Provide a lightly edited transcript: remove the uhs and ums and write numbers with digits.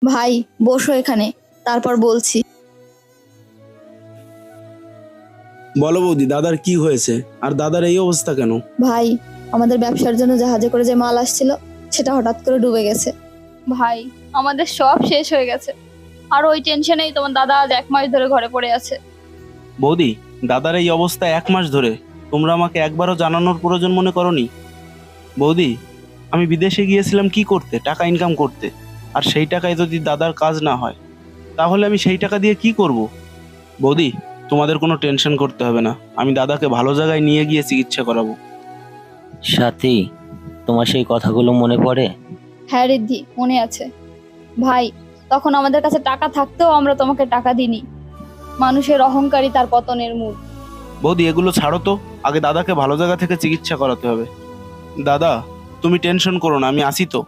ভাই বসো এখানে, তারপর বলছি। বলো বৌদি, দাদার কি হয়েছে আর দাদার এই অবস্থা কেন? ভাই, আমাদের ব্যবসার জন্য জাহাজে করে যে মাল আসছিল সেটা হঠাৎ করে ডুবে গেছে। ভাই, আমাদের সব শেষ হয়ে গেছে। আর ওই টেনশনেই তোমার দাদা আজ 1 মাস ধরে ঘরে পড়ে আছে। বৌদি, দাদার এই অবস্থা 1 মাস ধরে, তোমরা আমাকে একবারও জানানোর প্রয়োজন মনে করনি? বৌদি, আমি বিদেশে গিয়েছিলাম কি করতে? টাকা ইনকাম করতে। আর সেই টাকায় যদি দাদার কাজ না হয়, তাহলে আমি সেই টাকা দিয়ে কি করব? বৌদি, তোমাদের কোনো টেনশন করতে হবে না, আমি দাদাকে ভালো জায়গায় নিয়ে গিয়ে চিকিৎসা করাবো। সাথী, তোমার সেই কথাগুলো মনে পড়ে? হ্যাঁ রিদ্ধি, মনে আছে। ভাই, তখন আমাদের কাছে টাকা থাকতেও আমরা তোমাকে টাকা দিইনি। মানুষের অহংকারই তার পতনের মূল। বৌদি, এগুলো ছাড়ো তো, আগে দাদাকে ভালো জায়গা থেকে চিকিৎসা করাতে হবে। দাদা, তুমি টেনশন করো না, আমি আসি তো।